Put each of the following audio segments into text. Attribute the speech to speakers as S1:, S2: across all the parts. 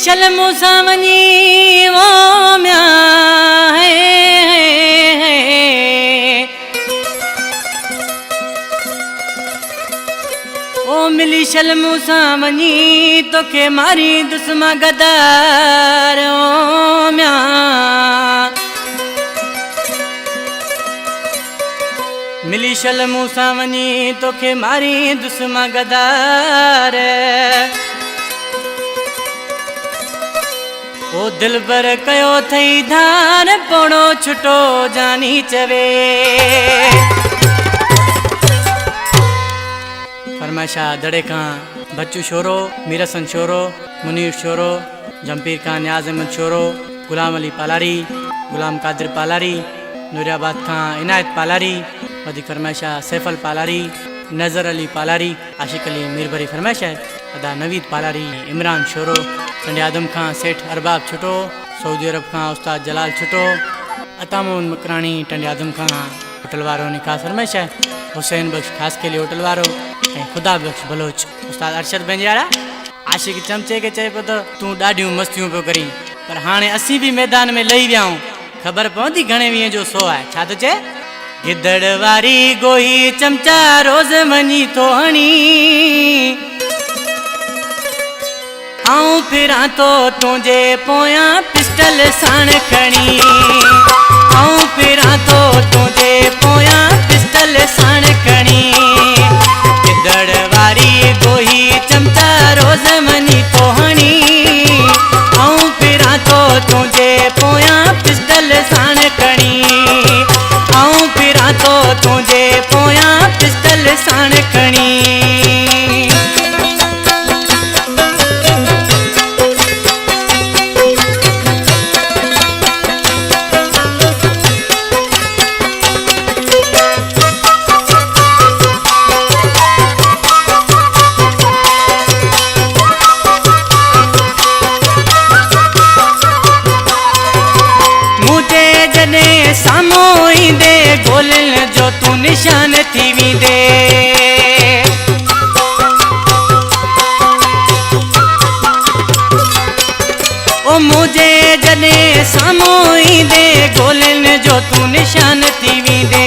S1: शर्म सां वञी वो म्या ओ मिली शर्म सां वञी तोखे मारी दुश्मा गदार ओ म्या मिली शर्म सां वञी तोखे मारी दुश्मा गदार ओ दिल पर कयो थई धान पोड़ो छुटो जानी चवे फरमाइशा दड़े खां बच्चू शोरो मीरसन शोरो मुनीर शोरो जमपीर खां न्याज अहमद शोरो गुलाम अली पालारी गुलाम कादिर पालारी नूरियाबाद खां इनायत पालारी वधी फरमाइशा सैफल पालारी नज़र अली पालारी आशिक अली मीरभरी फरमाइश है अदा नवीद पालारी इमरान शोरो टंडे आदम खां सेठ अरबाब छुटो सऊदी अरब खां उस्ताद जलाल छुटो अतामुन मकरानी टंडे आदम खां होटल वारो निकास फरमाइश है हुसैन बख्श खास के लिए होटल वारो खुदा बख्श बलोच उस्ताद अरशद बेंजारा आशिक चमचे के चए पियो तूं ॾाढियूं मस्तियूं पियो करी पर हाणे असीं बि मैदान में लही विया आहियूं ख़बर पवंदी घणे वीह जो सो आहे छा थो चए गिदड़ वारी गोही चमचा रोज़ वञी थो हणी आऊं फिरां तो तुंहिंजे पोयां पिस्टल साण खणी आऊं फिरां तो तुंहिंजे पोयां पिस्टल साण खणी गिदड़ वारी गोही चमचा रोज़ वञी थो हणी आऊं फिरां तो तुंहिंजे पोयां पिस्टल साण खणी आऊं फिरां तो तुंहिंजे पोयां पिस्टल साण खणी साम्हूं ईंदे गोलनि जो तूं निशान थी वेंदे ओ मुंहिंजे जॾहिं साम्हूं ईंदे गोलनि जो तूं निशान थी वेंदे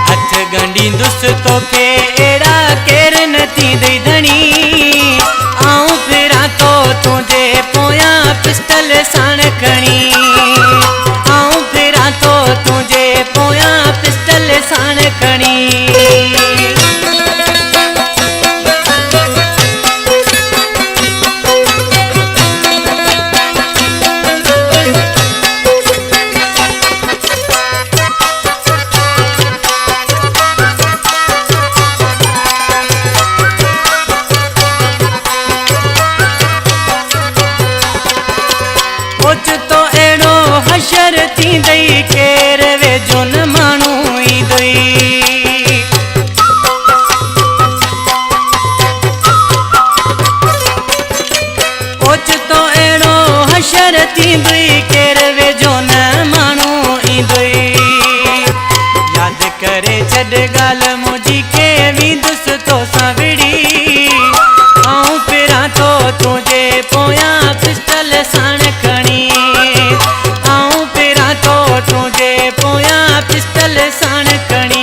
S1: हथ ॻंढींदुसि तोखे अहिड़ा केरु न थींदई धणी आऊं फिरां तो तुंहिंजे पोयां पिस्टल साण खणी तुंहिंजे पोयां पिस्टल साण खणी ओचितो अहिड़ो हशर थींदई केरु वेझो न माण्हू ईंदई ओचितो अहिड़ो हशर थींदई केरु वेझो न माण्हू ईंदई यादि करे छॾ ॻाल्हि मुंहिंजी खे वेंदुसि तोसां विड़ी आऊं फिरां तो तुंहिंजे पोयां पिस्टल साण खणी आऊं फिरां तो तुंहिंजे पोयां पिस्टल साण खणी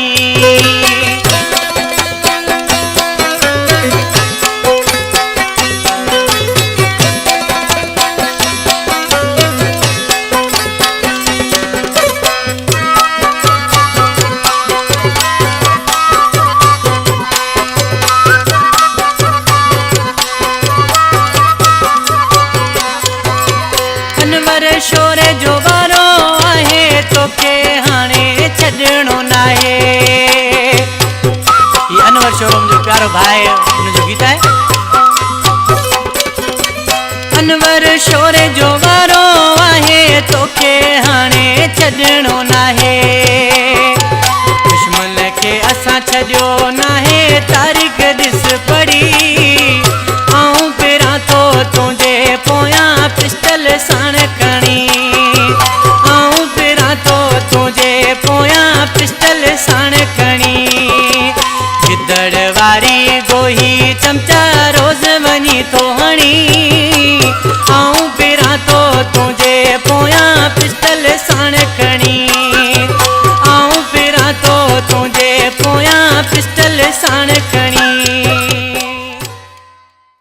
S1: शोरे जो वारो आहे तोखे हाणे छॾणो नाहे ये अनवर शोरो मुंहिंजो प्यारो भाई हुनजो गीत आहे अनवर शोरे जो वारो आहे तोखे हाणे छॾणो नाहे दुश्मन खे असां छॾियो नाहे तारीख़ ॾिस पढ़ी